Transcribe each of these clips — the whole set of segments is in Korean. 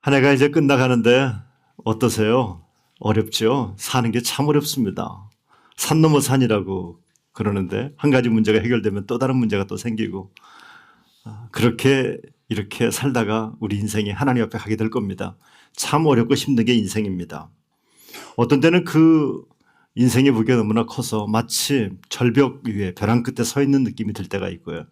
한 해가 이제 끝나가는데 어떠세요? 어렵죠? 사는 게 참 어렵습니다. 산 넘어 산이라고 그러는데 한 가지 문제가 해결되면 또 다른 문제가 또 생기고 그렇게 이렇게 살다가 우리 인생이 하나님 앞에 가게 될 겁니다. 참 어렵고 힘든 게 인생입니다. 어떤 때는 그 인생의 무게가 너무나 커서 마치 절벽 위에 벼랑 끝에 서 있는 느낌이 들 때가 있고요.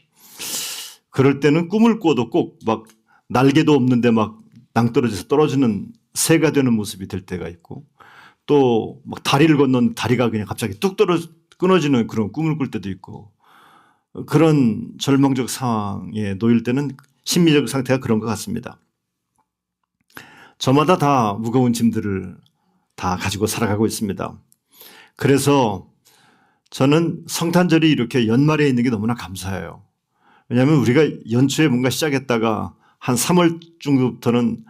그럴 때는 꿈을 꿔도 꼭 막 날개도 없는데 막 낭떠러져서 떨어지는 새가 되는 모습이 될 때가 있고 또 막 다리를 건넌 다리가 그냥 갑자기 뚝 끊어지는 그런 꿈을 꿀 때도 있고 그런 절망적 상황에 놓일 때는 심리적 상태가 그런 것 같습니다. 저마다 다 무거운 짐들을 다 가지고 살아가고 있습니다. 그래서 저는 성탄절이 이렇게 연말에 있는 게 너무나 감사해요. 왜냐하면 우리가 연초에 뭔가 시작했다가 한 3월 정도부터는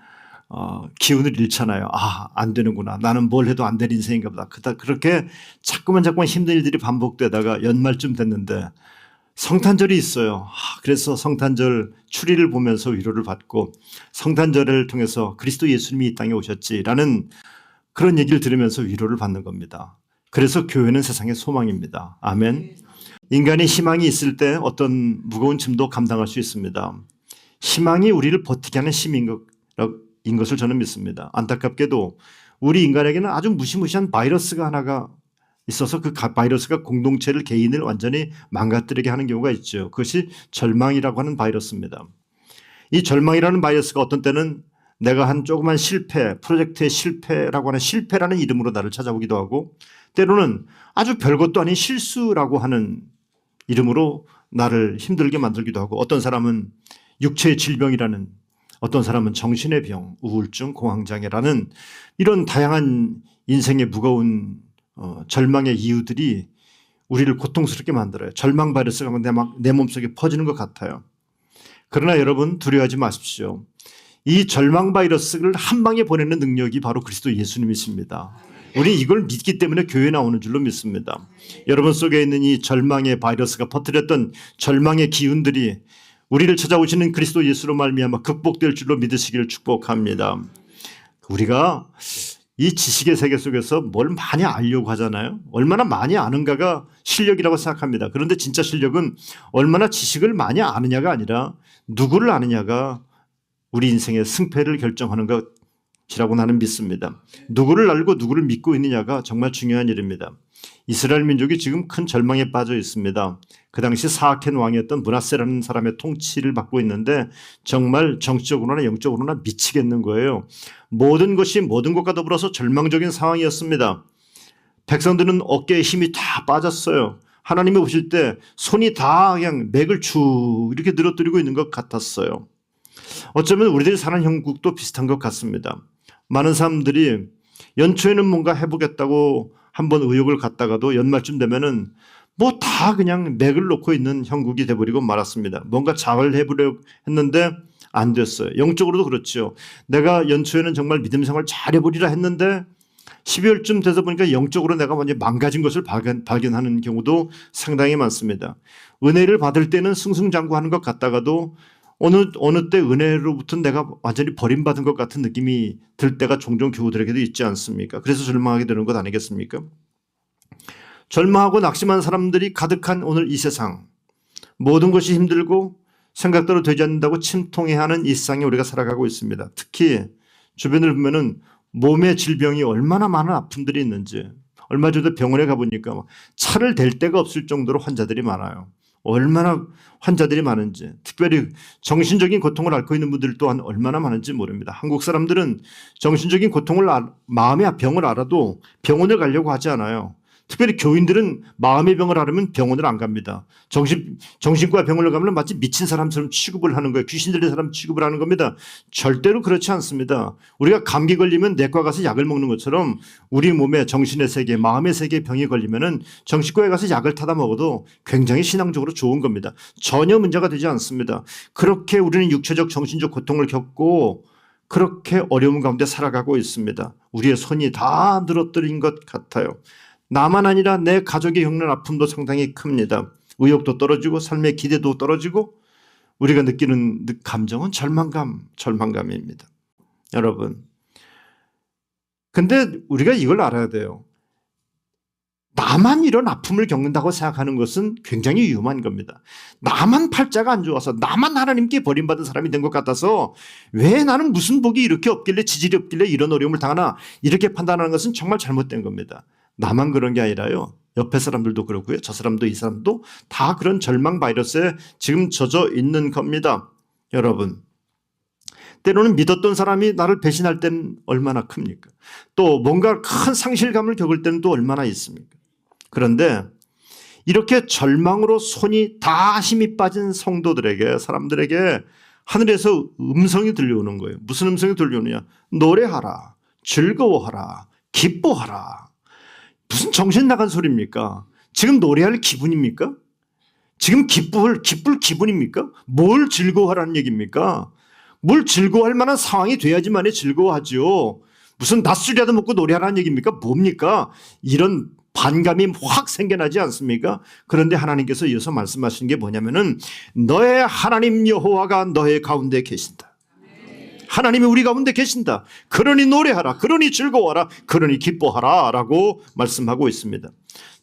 기운을 잃잖아요. 안 되는구나. 나는 뭘 해도 안 될 인생인가 보다. 그렇게 자꾸만 힘든 일들이 반복되다가 연말쯤 됐는데 성탄절이 있어요. 그래서 성탄절 추리를 보면서 위로를 받고 성탄절을 통해서 그리스도 예수님이 이 땅에 오셨지라는 그런 얘기를 들으면서 위로를 받는 겁니다. 그래서 교회는 세상의 소망입니다. 아멘. 인간이 희망이 있을 때 어떤 무거운 짐도 감당할 수 있습니다. 희망이 우리를 버티게 하는 힘인 것을 저는 믿습니다. 안타깝게도 우리 인간에게는 아주 무시무시한 바이러스가 하나가 있어서 그 바이러스가 공동체를 개인을 완전히 망가뜨리게 하는 경우가 있죠. 그것이 절망이라고 하는 바이러스입니다. 이 절망이라는 바이러스가 어떤 때는 내가 한 조그만 실패, 프로젝트의 실패라고 하는 실패라는 이름으로 나를 찾아오기도 하고 때로는 아주 별것도 아닌 실수라고 하는 이름으로 나를 힘들게 만들기도 하고 어떤 사람은 육체의 질병이라는 어떤 사람은 정신의 병, 우울증, 공황장애라는 이런 다양한 인생의 무거운 절망의 이유들이 우리를 고통스럽게 만들어요. 절망 바이러스가 내 몸속에 퍼지는 것 같아요. 그러나 여러분 두려워하지 마십시오. 이 절망 바이러스를 한 방에 보내는 능력이 바로 그리스도 예수님이십니다. 우리 이걸 믿기 때문에 교회에 나오는 줄로 믿습니다. 여러분 속에 있는 이 절망의 바이러스가 퍼뜨렸던 절망의 기운들이 우리를 찾아오시는 그리스도 예수로 말미암아 극복될 줄로 믿으시기를 축복합니다. 우리가 이 지식의 세계 속에서 뭘 많이 알려고 하잖아요. 얼마나 많이 아는가가 실력이라고 생각합니다. 그런데 진짜 실력은 얼마나 지식을 많이 아느냐가 아니라 누구를 아느냐가 우리 인생의 승패를 결정하는 것이라고 나는 믿습니다. 누구를 알고 누구를 믿고 있느냐가 정말 중요한 일입니다. 이스라엘 민족이 지금 큰 절망에 빠져 있습니다. 그 당시 사악한 왕이었던 므낫세라는 사람의 통치를 받고 있는데 정말 정치적으로나 영적으로나 미치겠는 거예요. 모든 것이 모든 것과 더불어서 절망적인 상황이었습니다. 백성들은 어깨에 힘이 다 빠졌어요. 하나님이 보실 때 손이 다 그냥 맥을 쭉 이렇게 늘어뜨리고 있는 것 같았어요. 어쩌면 우리들이 사는 형국도 비슷한 것 같습니다. 많은 사람들이 연초에는 뭔가 해보겠다고 한번 의욕을 갖다가도 연말쯤 되면은 뭐 다 그냥 맥을 놓고 있는 형국이 돼버리고 말았습니다. 뭔가 잘 해보려고 했는데 안 됐어요. 영적으로도 그렇죠. 내가 연초에는 정말 믿음 생활 잘 해보리라 했는데 12월쯤 돼서 보니까 영적으로 내가 완전히 망가진 것을 발견하는 경우도 상당히 많습니다. 은혜를 받을 때는 승승장구하는 것 같다가도 어느 때 은혜로부터 내가 완전히 버림받은 것 같은 느낌이 들 때가 종종 교우들에게도 있지 않습니까? 그래서 절망하게 되는 것 아니겠습니까? 절망하고 낙심한 사람들이 가득한 오늘 이 세상, 모든 것이 힘들고 생각대로 되지 않는다고 침통해하는 이 세상에 우리가 살아가고 있습니다. 특히 주변을 보면은 몸의 질병이 얼마나 많은 아픔들이 있는지, 얼마 전에 병원에 가보니까 차를 댈 데가 없을 정도로 환자들이 많아요. 얼마나 환자들이 많은지, 특별히 정신적인 고통을 앓고 있는 분들 또한 얼마나 많은지 모릅니다. 한국 사람들은 정신적인 고통을 마음의 병을 알아도 병원을 가려고 하지 않아요. 특별히 교인들은 마음의 병을 앓으면 병원을 안 갑니다. 정신과 병원을 가면 마치 미친 사람처럼 취급을 하는 거예요. 귀신 들린 사람 취급을 하는 겁니다. 절대로 그렇지 않습니다. 우리가 감기 걸리면 내과 가서 약을 먹는 것처럼 우리 몸에 정신의 세계, 마음의 세계 병이 걸리면은 정신과에 가서 약을 타다 먹어도 굉장히 신앙적으로 좋은 겁니다. 전혀 문제가 되지 않습니다. 그렇게 우리는 육체적, 정신적 고통을 겪고 그렇게 어려운 가운데 살아가고 있습니다. 우리의 손이 다 늘어뜨린 것 같아요. 나만 아니라 내 가족이 겪는 아픔도 상당히 큽니다. 의욕도 떨어지고 삶의 기대도 떨어지고 우리가 느끼는 감정은 절망감입니다. 여러분. 근데 우리가 이걸 알아야 돼요. 나만 이런 아픔을 겪는다고 생각하는 것은 굉장히 위험한 겁니다. 나만 팔자가 안 좋아서, 나만 하나님께 버림받은 사람이 된 것 같아서 왜 나는 무슨 복이 이렇게 없길래, 지질이 없길래 이런 어려움을 당하나, 이렇게 판단하는 것은 정말 잘못된 겁니다. 나만 그런 게 아니라요, 옆에 사람들도 그렇고요, 저 사람도 이 사람도 다 그런 절망 바이러스에 지금 젖어 있는 겁니다. 여러분, 때로는 믿었던 사람이 나를 배신할 때는 얼마나 큽니까? 또 뭔가 큰 상실감을 겪을 때는 또 얼마나 있습니까? 그런데 이렇게 절망으로 손이 다 힘이 빠진 성도들에게, 사람들에게 하늘에서 음성이 들려오는 거예요. 무슨 음성이 들려오느냐? 노래하라, 즐거워하라, 기뻐하라. 무슨 정신 나간 소리입니까? 지금 노래할 기분입니까? 지금 기쁠 기분입니까? 뭘 즐거워하라는 얘기입니까? 뭘 즐거워할 만한 상황이 돼야지만 즐거워하죠. 무슨 낮술이라도 먹고 노래하라는 얘기입니까? 뭡니까? 이런 반감이 확 생겨나지 않습니까? 그런데 하나님께서 이어서 말씀하시는 게 뭐냐면은, 너의 하나님 여호와가 너의 가운데 계신다. 하나님이 우리 가운데 계신다. 그러니 노래하라, 그러니 즐거워하라, 그러니 기뻐하라 라고 말씀하고 있습니다.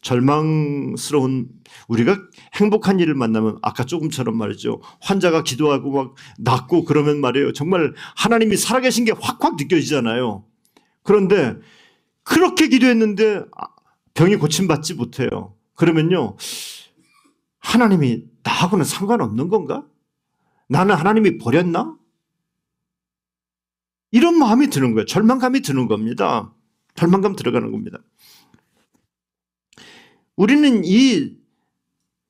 절망스러운, 우리가 행복한 일을 만나면 아까 조금처럼 말이죠, 환자가 기도하고 막 낫고 그러면 말이에요, 정말 하나님이 살아계신 게 확확 느껴지잖아요. 그런데 그렇게 기도했는데 병이 고침받지 못해요. 그러면요, 하나님이 나하고는 상관없는 건가? 나는 하나님이 버렸나? 이런 마음이 드는 거예요. 절망감이 드는 겁니다. 절망감 들어가는 겁니다. 우리는 이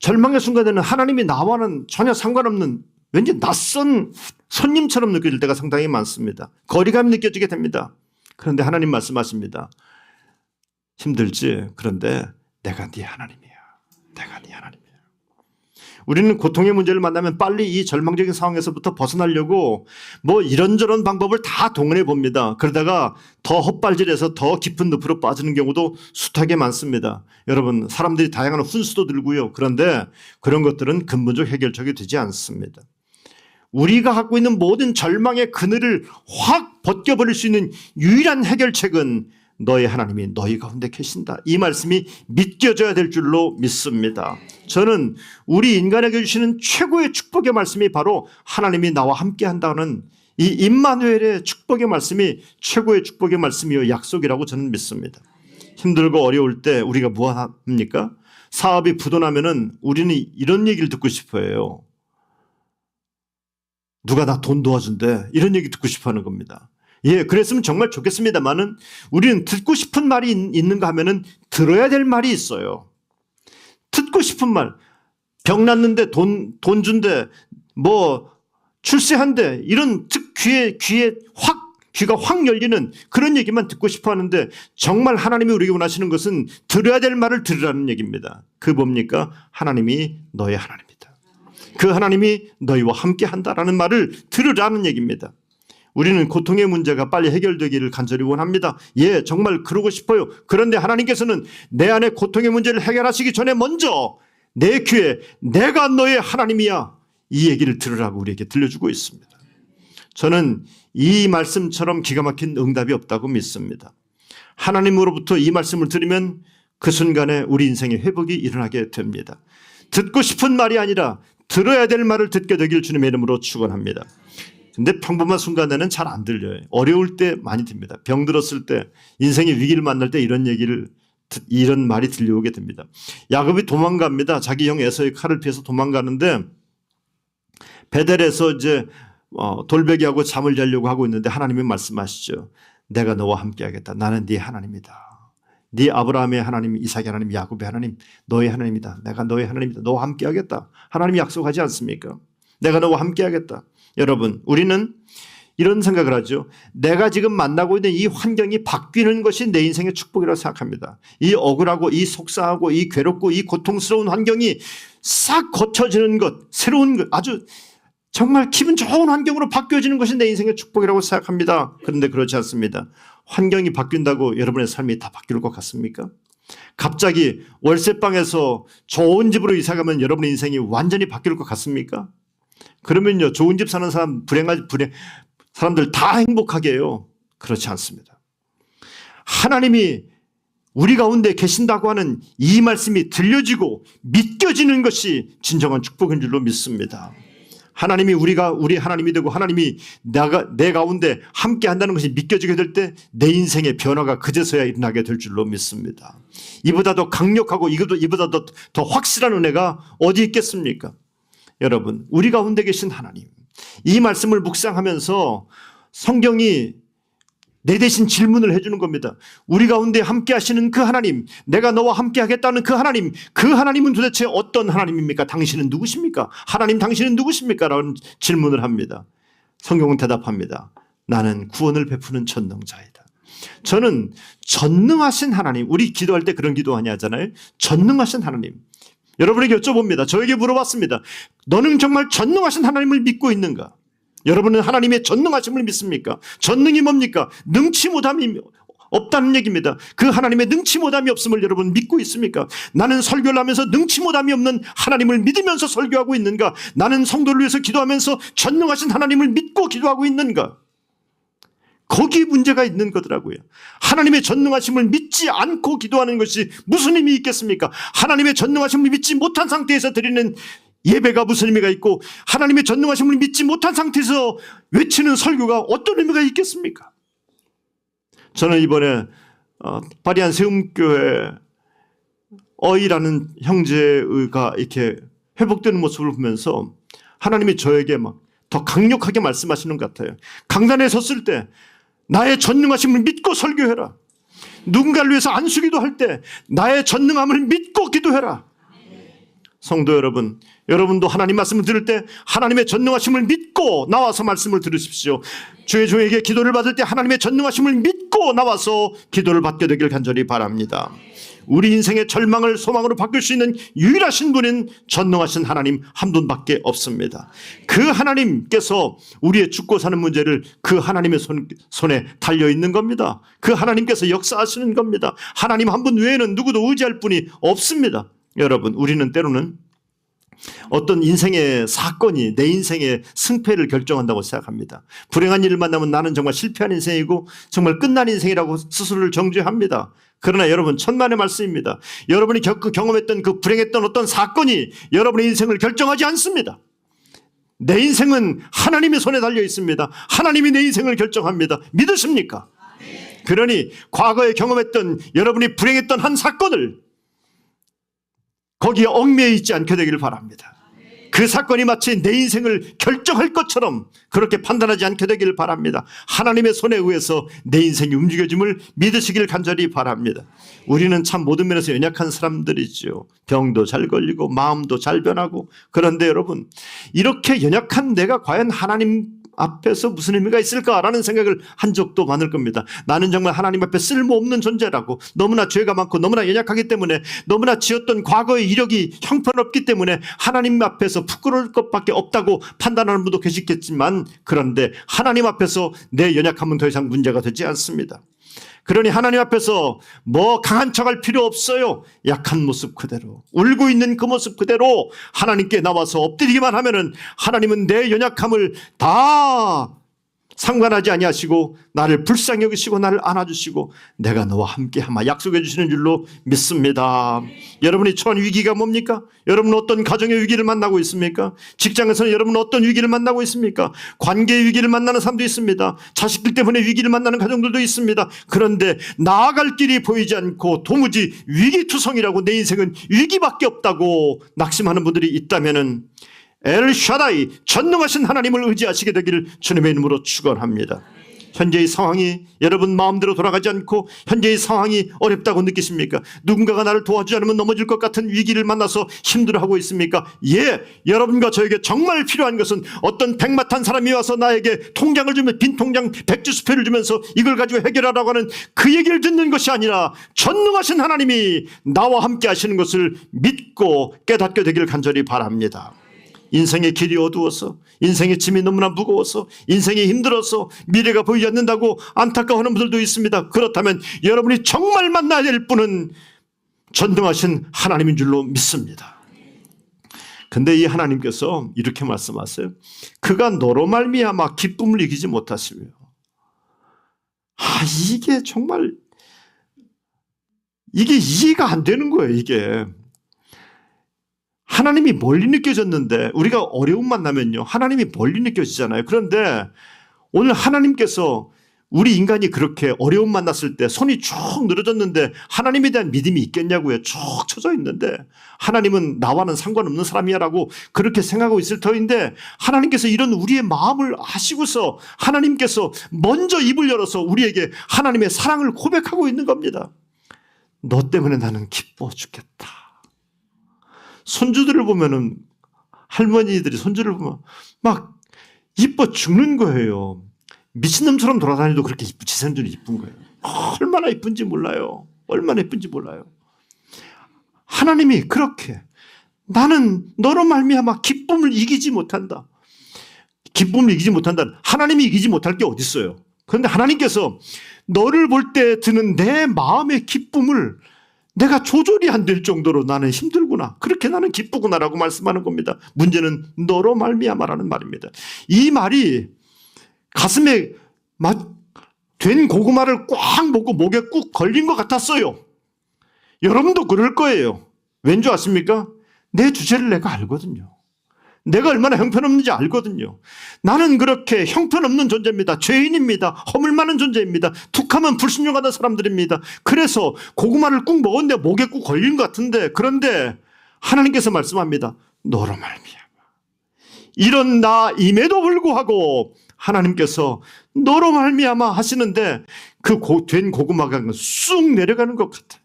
절망의 순간에는 하나님이 나와는 전혀 상관없는, 왠지 낯선 손님처럼 느껴질 때가 상당히 많습니다. 거리감이 느껴지게 됩니다. 그런데 하나님 말씀하십니다. 힘들지? 그런데 내가 네 하나님이야. 내가 네 하나님이야. 우리는 고통의 문제를 만나면 빨리 이 절망적인 상황에서부터 벗어나려고 뭐 이런저런 방법을 다 동원해 봅니다. 그러다가 더 헛발질해서 더 깊은 늪으로 빠지는 경우도 숱하게 많습니다. 여러분, 사람들이 다양한 훈수도 들고요. 그런데 그런 것들은 근본적 해결책이 되지 않습니다. 우리가 갖고 있는 모든 절망의 그늘을 확 벗겨버릴 수 있는 유일한 해결책은 너의 하나님이 너희 가운데 계신다. 이 말씀이 믿겨져야 될 줄로 믿습니다. 저는 우리 인간에게 주시는 최고의 축복의 말씀이 바로 하나님이 나와 함께 한다는 이 임마누엘의 축복의 말씀이 최고의 축복의 말씀이요, 약속이라고 저는 믿습니다. 힘들고 어려울 때 우리가 뭐 합니까? 사업이 부도나면은 우리는 이런 얘기를 듣고 싶어 해요. 누가 나 돈 도와준대. 이런 얘기 듣고 싶어 하는 겁니다. 예, 그랬으면 정말 좋겠습니다만은 우리는 듣고 싶은 말이 있는가 하면은 들어야 될 말이 있어요. 듣고 싶은 말, 병 났는데 돈 준대, 뭐 출세한대, 이런 귀가 확 열리는 그런 얘기만 듣고 싶어 하는데, 정말 하나님이 우리에게 원하시는 것은 들어야 될 말을 들으라는 얘기입니다. 그 뭡니까? 하나님이 너의 하나님이다. 그 하나님이 너희와 함께 한다라는 말을 들으라는 얘기입니다. 우리는 고통의 문제가 빨리 해결되기를 간절히 원합니다. 예, 정말 그러고 싶어요. 그런데 하나님께서는 내 안에 고통의 문제를 해결하시기 전에 먼저 내 귀에 내가 너의 하나님이야, 이 얘기를 들으라고 우리에게 들려주고 있습니다. 저는 이 말씀처럼 기가 막힌 응답이 없다고 믿습니다. 하나님으로부터 이 말씀을 들으면 그 순간에 우리 인생의 회복이 일어나게 됩니다. 듣고 싶은 말이 아니라 들어야 될 말을 듣게 되길 주님의 이름으로 축원합니다. 근데 평범한 순간에는 잘 안 들려요. 어려울 때 많이 듭니다. 병 들었을 때, 인생의 위기를 만날 때 이런 말이 들려오게 됩니다. 야곱이 도망갑니다. 자기 형 에서의 칼을 피해서 도망가는데, 베델에서 이제 돌베개하고 잠을 자려고 하고 있는데 하나님이 말씀하시죠. 내가 너와 함께 하겠다. 나는 네 하나님이다. 네 아브라함의 하나님, 이삭의 하나님, 야곱의 하나님, 너의 하나님이다. 내가 너의 하나님이다. 너와 함께 하겠다. 하나님이 약속하지 않습니까? 내가 너와 함께 하겠다. 여러분, 우리는 이런 생각을 하죠. 내가 지금 만나고 있는 이 환경이 바뀌는 것이 내 인생의 축복이라고 생각합니다. 이 억울하고 이 속상하고 이 괴롭고 이 고통스러운 환경이 싹 고쳐지는 것, 새로운 것, 아주 정말 기분 좋은 환경으로 바뀌어지는 것이 내 인생의 축복이라고 생각합니다. 그런데 그렇지 않습니다. 환경이 바뀐다고 여러분의 삶이 다 바뀔 것 같습니까? 갑자기 월세방에서 좋은 집으로 이사가면 여러분의 인생이 완전히 바뀔 것 같습니까? 그러면요, 좋은 집 사는 사람 사람들 다 행복하게 해요? 그렇지 않습니다. 하나님이 우리 가운데 계신다고 하는 이 말씀이 들려지고 믿겨지는 것이 진정한 축복인 줄로 믿습니다. 하나님이 우리 하나님이 되고 하나님이 내 가운데 함께 한다는 것이 믿겨지게 될 때 내 인생의 변화가 그제서야 일어나게 될 줄로 믿습니다. 이보다 더 강력하고 이보다 더 확실한 은혜가 어디 있겠습니까? 여러분, 우리 가운데 계신 하나님, 이 말씀을 묵상하면서 성경이 내 대신 질문을 해주는 겁니다. 우리 가운데 함께 하시는 그 하나님, 내가 너와 함께 하겠다는 그 하나님은 도대체 어떤 하나님입니까? 당신은 누구십니까? 하나님 당신은 누구십니까? 라는 질문을 합니다. 성경은 대답합니다. 나는 구원을 베푸는 전능자이다. 저는 전능하신 하나님, 우리 기도할 때 그런 기도하냐 하잖아요. 전능하신 하나님. 여러분에게 여쭤봅니다. 저에게 물어봤습니다. 너는 정말 전능하신 하나님을 믿고 있는가? 여러분은 하나님의 전능하심을 믿습니까? 전능이 뭡니까? 능치 못함이 없다는 얘기입니다. 그 하나님의 능치 못함이 없음을 여러분 믿고 있습니까? 나는 설교를 하면서 능치 못함이 없는 하나님을 믿으면서 설교하고 있는가? 나는 성도를 위해서 기도하면서 전능하신 하나님을 믿고 기도하고 있는가? 거기에 문제가 있는 거더라고요. 하나님의 전능하심을 믿지 않고 기도하는 것이 무슨 의미 있겠습니까? 하나님의 전능하심을 믿지 못한 상태에서 드리는 예배가 무슨 의미가 있고 하나님의 전능하심을 믿지 못한 상태에서 외치는 설교가 어떤 의미가 있겠습니까? 저는 이번에 파리안 세움교회 어이라는 형제가 이렇게 회복되는 모습을 보면서 하나님이 저에게 막 더 강력하게 말씀하시는 것 같아요. 강단에 섰을 때 나의 전능하심을 믿고 설교해라. 누군가를 위해서 안수기도 할 때 나의 전능함을 믿고 기도해라. 성도 여러분, 여러분도 하나님 말씀을 들을 때 하나님의 전능하심을 믿고 나와서 말씀을 들으십시오. 주의 종에게 기도를 받을 때 하나님의 전능하심을 믿고 나와서 기도를 받게 되길 간절히 바랍니다. 우리 인생의 절망을 소망으로 바꿀 수 있는 유일하신 분은 전능하신 하나님 한 분밖에 없습니다. 그 하나님께서 우리의 죽고 사는 문제를 그 하나님의 손에 달려있는 겁니다. 그 하나님께서 역사하시는 겁니다. 하나님 한 분 외에는 누구도 의지할 분이 없습니다. 여러분, 우리는 때로는 어떤 인생의 사건이 내 인생의 승패를 결정한다고 생각합니다. 불행한 일을 만나면 나는 정말 실패한 인생이고 정말 끝난 인생이라고 스스로를 정죄합니다. 그러나 여러분, 천만의 말씀입니다. 여러분이 경험했던 그 불행했던 어떤 사건이 여러분의 인생을 결정하지 않습니다. 내 인생은 하나님의 손에 달려 있습니다. 하나님이 내 인생을 결정합니다. 믿으십니까? 그러니 과거에 경험했던 여러분이 불행했던 한 사건을 거기에 얽매여 있지 않게 되기를 바랍니다. 그 사건이 마치 내 인생을 결정할 것처럼 그렇게 판단하지 않게 되기를 바랍니다. 하나님의 손에 의해서 내 인생이 움직여짐을 믿으시길 간절히 바랍니다. 우리는 참 모든 면에서 연약한 사람들이죠. 병도 잘 걸리고 마음도 잘 변하고. 그런데 여러분, 이렇게 연약한 내가 과연 하나님 앞에서 무슨 의미가 있을까라는 생각을 한 적도 많을 겁니다. 나는 정말 하나님 앞에 쓸모없는 존재라고, 너무나 죄가 많고 너무나 연약하기 때문에, 너무나 지었던 과거의 이력이 형편없기 때문에 하나님 앞에서 부끄러울 것밖에 없다고 판단하는 분도 계시겠지만, 그런데 하나님 앞에서 내 연약함은 더 이상 문제가 되지 않습니다. 그러니 하나님 앞에서 뭐 강한 척할 필요 없어요. 약한 모습 그대로, 울고 있는 그 모습 그대로 하나님께 나와서 엎드리기만 하면은 하나님은 내 연약함을 다 상관하지 아니하시고 나를 불쌍히 여기시고 나를 안아주시고 내가 너와 함께하마 약속해 주시는 줄로 믿습니다. 여러분이 처한 위기가 뭡니까? 여러분은 어떤 가정의 위기를 만나고 있습니까? 직장에서는 여러분은 어떤 위기를 만나고 있습니까? 관계의 위기를 만나는 사람도 있습니다. 자식들 때문에 위기를 만나는 가정들도 있습니다. 그런데 나아갈 길이 보이지 않고 도무지 위기투성이라고, 내 인생은 위기밖에 없다고 낙심하는 분들이 있다면은 엘샤다이, 전능하신 하나님을 의지하시게 되기를 주님의 이름으로 축원합니다. 현재의 상황이 여러분 마음대로 돌아가지 않고 현재의 상황이 어렵다고 느끼십니까? 누군가가 나를 도와주지 않으면 넘어질 것 같은 위기를 만나서 힘들어하고 있습니까? 예, 여러분과 저에게 정말 필요한 것은 어떤 백마탄 사람이 와서 나에게 통장을 주면 빈 통장 100주스표를 주면서 이걸 가지고 해결하라고 하는 그 얘기를 듣는 것이 아니라 전능하신 하나님이 나와 함께 하시는 것을 믿고 깨닫게 되기를 간절히 바랍니다. 인생의 길이 어두워서, 인생의 짐이 너무나 무거워서, 인생이 힘들어서 미래가 보이지 않는다고 안타까워하는 분들도 있습니다. 그렇다면 여러분이 정말 만나야 될 분은 전능하신 하나님인 줄로 믿습니다. 근데 이 하나님께서 이렇게 말씀하세요. 그가 너로 말미암아 기쁨을 이기지 못하시며. 이게 정말 이게 이해가 안 되는 거예요. 이게 하나님이 멀리 느껴졌는데, 우리가 어려움 만나면요 하나님이 멀리 느껴지잖아요. 그런데 오늘 하나님께서 우리 인간이 그렇게 어려움 만났을 때 손이 쭉 늘어졌는데 하나님에 대한 믿음이 있겠냐고요. 쭉 쳐져 있는데 하나님은 나와는 상관없는 사람이야라고 그렇게 생각하고 있을 터인데, 하나님께서 이런 우리의 마음을 아시고서 하나님께서 먼저 입을 열어서 우리에게 하나님의 사랑을 고백하고 있는 겁니다. 너 때문에 나는 기뻐 죽겠다. 손주들을 보면은, 할머니들이 손주를 보면 막 이뻐 죽는 거예요. 미친놈처럼 돌아다니도 그렇게 지선들이 이쁜 거예요. 얼마나 이쁜지 몰라요. 얼마나 이쁜지 몰라요. 하나님이 그렇게 나는 너로 말미암아 기쁨을 이기지 못한다. 기쁨을 이기지 못한다. 하나님이 이기지 못할 게 어디 있어요. 그런데 하나님께서 너를 볼 때 드는 내 마음의 기쁨을 내가 조절이 안 될 정도로 나는 힘들구나. 그렇게 나는 기쁘구나라고 말씀하는 겁니다. 문제는 너로 말미암아라는 말입니다. 이 말이 가슴에 된 고구마를 꽉 먹고 목에 꾹 걸린 것 같았어요. 여러분도 그럴 거예요. 왠 줄 아십니까? 내 주제를 내가 알거든요. 내가 얼마나 형편없는지 알거든요. 나는 그렇게 형편없는 존재입니다. 죄인입니다. 허물 많은 존재입니다. 툭하면 불순종하는 사람들입니다. 그래서 고구마를 꾹 먹었는데 목에 꾹 걸린 것 같은데, 그런데 하나님께서 말씀합니다. 너로 말미암아. 이런 나임에도 불구하고 하나님께서 너로 말미암아 하시는데 그 된 고구마가 쑥 내려가는 것 같아요.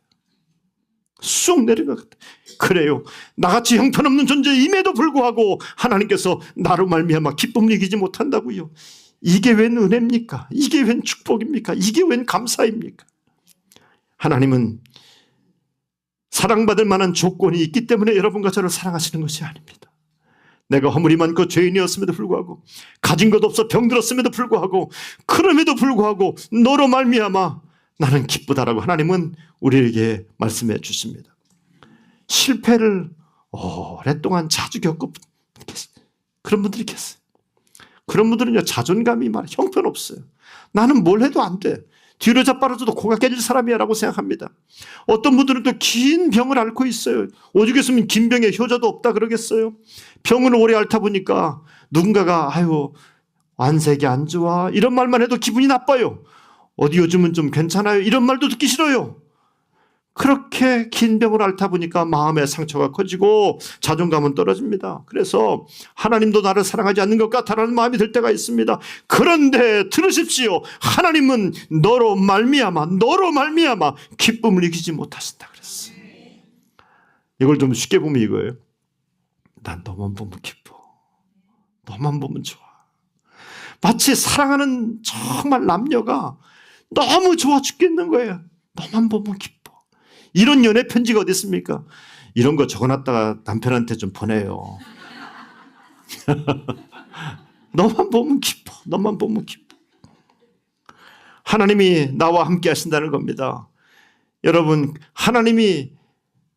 쑥 내려가는 것 같아요. 그래요. 나같이 형편없는 존재임에도 불구하고 하나님께서 나로 말미암아 기쁨을 이기지 못한다고요. 이게 웬 은혜입니까? 이게 웬 축복입니까? 이게 웬 감사입니까? 하나님은 사랑받을 만한 조건이 있기 때문에 여러분과 저를 사랑하시는 것이 아닙니다. 내가 허물이 많고 죄인이었음에도 불구하고, 가진 것 없어 병들었음에도 불구하고, 그럼에도 불구하고 너로 말미암아 나는 기쁘다라고 하나님은 우리에게 말씀해 주십니다. 실패를 오랫동안 자주 겪고 그런 분들이 계세요. 그런 분들은요 자존감이 형편없어요. 나는 뭘 해도 안 돼. 뒤로 자빠져도 코가 깨질 사람이야 라고 생각합니다. 어떤 분들은 또 긴 병을 앓고 있어요. 오죽 했으면 긴 병에 효자도 없다 그러겠어요. 병을 오래 앓다 보니까 누군가가 안색이 안 좋아 이런 말만 해도 기분이 나빠요. 어디 요즘은 좀 괜찮아요 이런 말도 듣기 싫어요. 그렇게 긴 병을 앓다 보니까 마음의 상처가 커지고 자존감은 떨어집니다. 그래서 하나님도 나를 사랑하지 않는 것 같다라는 마음이 들 때가 있습니다. 그런데 들으십시오. 하나님은 너로 말미암아 기쁨을 이기지 못하신다 그랬어요. 이걸 좀 쉽게 보면 이거예요. 난 너만 보면 기뻐. 너만 보면 좋아. 마치 사랑하는 정말 남녀가 너무 좋아 죽겠는 거예요. 너만 보면 기뻐. 이런 연애 편지가 어디 있습니까? 이런 거 적어놨다가 남편한테 좀 보내요. 너만 보면 기뻐. 너만 보면 기뻐. 하나님이 나와 함께 하신다는 겁니다. 여러분, 하나님이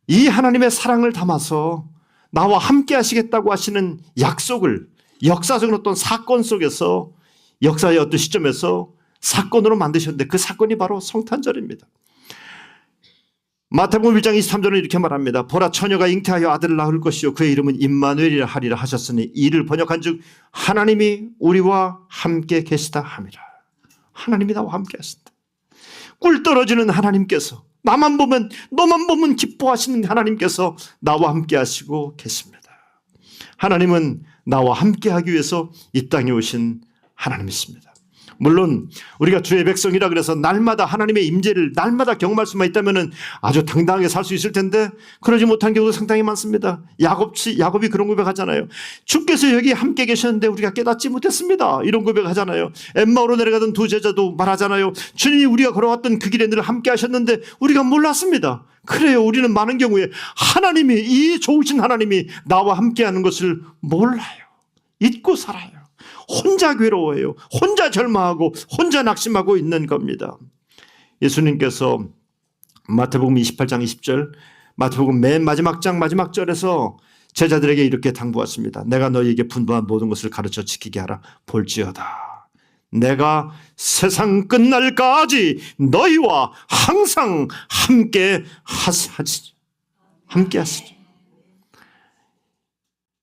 이 하나님의 사랑을 담아서 나와 함께 하시겠다고 하시는 약속을 역사적인 어떤 사건 속에서, 역사의 어떤 시점에서 사건으로 만드셨는데 그 사건이 바로 성탄절입니다. 마태복음 1장 23절은 이렇게 말합니다. 보라, 처녀가 잉태하여 아들을 낳을 것이요 그의 이름은 임마누엘이라 하리라 하셨으니 이를 번역한즉 하나님이 우리와 함께 계시다 함이라. 하나님이 나와 함께 하신다. 꿀 떨어지는 하나님께서, 나만 보면 너만 보면 기뻐하시는 하나님께서 나와 함께 하시고 계십니다. 하나님은 나와 함께 하기 위해서 이 땅에 오신 하나님이십니다. 물론 우리가 주의 백성이라 그래서 날마다 하나님의 임재를 날마다 경험할 수만 있다면 아주 당당하게 살 수 있을 텐데 그러지 못한 경우도 상당히 많습니다. 야곱이 그런 고백하잖아요. 주께서 여기 함께 계셨는데 우리가 깨닫지 못했습니다. 이런 고백하잖아요. 엠마오로 내려가던 두 제자도 말하잖아요. 주님이 우리가 걸어왔던 그 길에 늘 함께 하셨는데 우리가 몰랐습니다. 그래요. 우리는 많은 경우에 하나님이, 이 좋으신 하나님이 나와 함께하는 것을 몰라요. 잊고 살아요. 혼자 괴로워해요. 혼자 절망하고 혼자 낙심하고 있는 겁니다. 예수님께서 마태복음 28장 20절, 마태복음 맨 마지막 장 마지막 절에서 제자들에게 이렇게 당부했습니다. 내가 너희에게 분부한 모든 것을 가르쳐 지키게 하라. 볼지어다 내가 세상 끝날까지 너희와 항상 함께 하시리. 함께 하시리.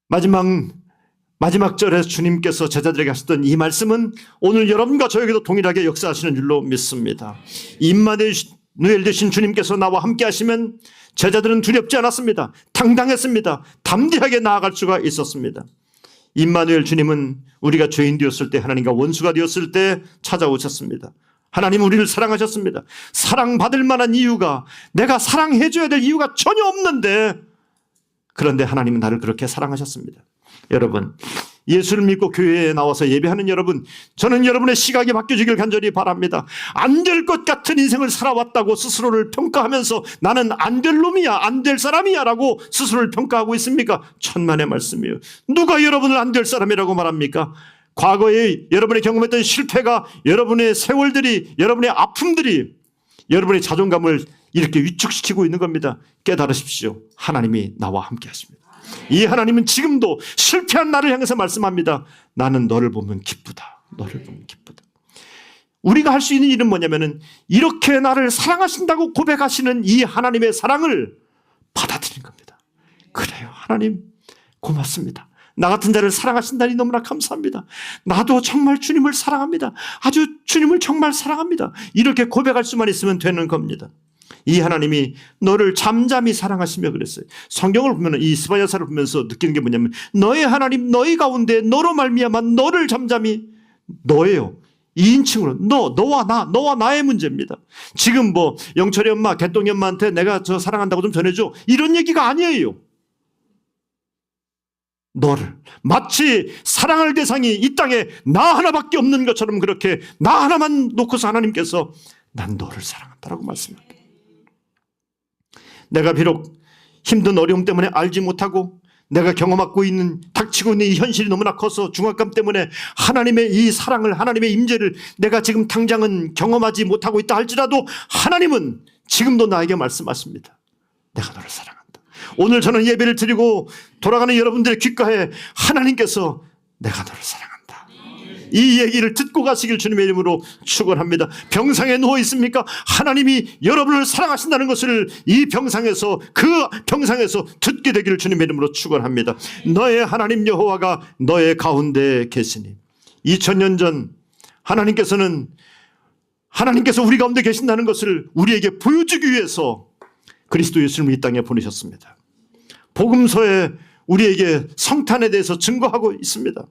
마지막 절에 주님께서 제자들에게 하셨던 이 말씀은 오늘 여러분과 저에게도 동일하게 역사하시는 줄로 믿습니다. 임마누엘 되신 주님께서 나와 함께 하시면 제자들은 두렵지 않았습니다. 당당했습니다. 담대하게 나아갈 수가 있었습니다. 임마누엘 주님은 우리가 죄인 되었을 때, 하나님과 원수가 되었을 때 찾아오셨습니다. 하나님은 우리를 사랑하셨습니다. 사랑받을 만한 이유가, 내가 사랑해줘야 될 이유가 전혀 없는데, 그런데 하나님은 나를 그렇게 사랑하셨습니다. 여러분, 예수를 믿고 교회에 나와서 예배하는 여러분, 저는 여러분의 시각이 바뀌어지길 간절히 바랍니다. 안 될 것 같은 인생을 살아왔다고 스스로를 평가하면서 나는 안 될 놈이야, 안 될 사람이야 라고 스스로를 평가하고 있습니까? 천만의 말씀이에요. 누가 여러분을 안 될 사람이라고 말합니까? 과거에 여러분이 경험했던 실패가, 여러분의 세월들이, 여러분의 아픔들이 여러분의 자존감을 이렇게 위축시키고 있는 겁니다. 깨달으십시오. 하나님이 나와 함께 하십니다. 이 하나님은 지금도 실패한 나를 향해서 말씀합니다. 나는 너를 보면 기쁘다. 너를 보면 기쁘다. 우리가 할 수 있는 일은 뭐냐면은 이렇게 나를 사랑하신다고 고백하시는 이 하나님의 사랑을 받아들이는 겁니다. 그래요. 하나님 고맙습니다. 나 같은 자를 사랑하신다니 너무나 감사합니다. 나도 정말 주님을 사랑합니다. 아주 주님을 정말 사랑합니다. 이렇게 고백할 수만 있으면 되는 겁니다. 이 하나님이 너를 잠잠히 사랑하시며 그랬어요. 성경을 보면, 이 스바야사를 보면서 느끼는 게 뭐냐면, 너의 하나님, 너희 가운데 너로 말미암아 너를 잠잠히, 너예요. 2인칭으로 너와 나의 문제입니다. 지금 뭐 영철이 엄마, 개똥이 엄마한테 내가 저 사랑한다고 좀 전해줘, 이런 얘기가 아니에요. 너를, 마치 사랑할 대상이 이 땅에 나 하나밖에 없는 것처럼 그렇게 나 하나만 놓고서 하나님께서 난 너를 사랑한다라고 말씀합니다. 내가 비록 힘든 어려움 때문에 알지 못하고 내가 경험하고 있는, 닥치고 있는 이 현실이 너무나 커서 중압감 때문에 하나님의 이 사랑을, 하나님의 임재를 내가 지금 당장은 경험하지 못하고 있다 할지라도 하나님은 지금도 나에게 말씀하십니다. 내가 너를 사랑한다. 오늘 저는 예배를 드리고 돌아가는 여러분들의 귓가에 하나님께서 내가 너를 사랑한다, 이 얘기를 듣고 가시길 주님의 이름으로 축원합니다. 병상에 누워 있습니까? 하나님이 여러분을 사랑하신다는 것을 이 병상에서, 그 병상에서 듣게 되기를 주님의 이름으로 축원합니다. 너의 하나님 여호와가 너의 가운데 계시니. 2000년 전 하나님께서 우리 가운데 계신다는 것을 우리에게 보여주기 위해서 그리스도 예수님을 이 땅에 보내셨습니다. 복음서에 우리에게 성탄에 대해서 증거하고 있습니다.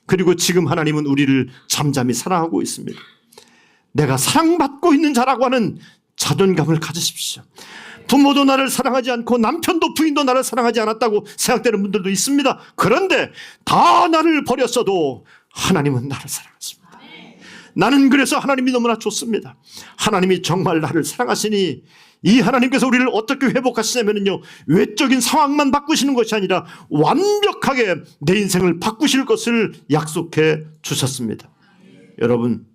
그리고 지금 하나님은 우리를 잠잠히 사랑하고 있습니다. 내가 사랑받고 있는 자라고 하는 자존감을 가지십시오. 부모도 나를 사랑하지 않고 남편도 부인도 나를 사랑하지 않았다고 생각되는 분들도 있습니다. 그런데 다 나를 버렸어도 하나님은 나를 사랑하십니다. 나는 그래서 하나님이 너무나 좋습니다. 하나님이 정말 나를 사랑하시니 이 하나님께서 우리를 어떻게 회복하시냐면요, 외적인 상황만 바꾸시는 것이 아니라 완벽하게 내 인생을 바꾸실 것을 약속해 주셨습니다. 여러분,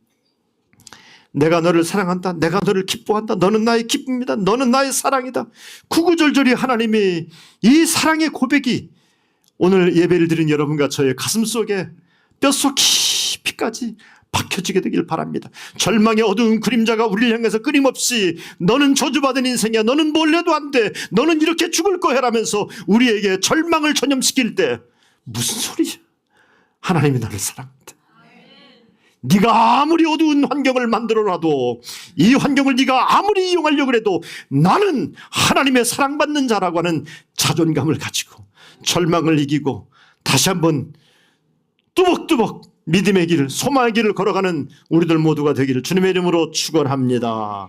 내가 너를 사랑한다, 내가 너를 기뻐한다, 너는 나의 기쁨이다, 너는 나의 사랑이다, 구구절절히 하나님이 이 사랑의 고백이 오늘 예배를 드린 여러분과 저의 가슴 속에 뼛속 깊이까지 박혀지게 되길 바랍니다. 절망의 어두운 그림자가 우리를 향해서 끊임없이 너는 저주받은 인생이야, 너는 뭘 해도 안 돼, 너는 이렇게 죽을 거야 라면서 우리에게 절망을 전염시킬 때, 무슨 소리야, 하나님이 나를 사랑한다. 네가 아무리 어두운 환경을 만들어놔도, 이 환경을 네가 아무리 이용하려고 해도 나는 하나님의 사랑받는 자라고 하는 자존감을 가지고 절망을 이기고 다시 한번 뚜벅뚜벅 믿음의 길, 소망의 길을 걸어가는 우리들 모두가 되기를 주님의 이름으로 축원합니다.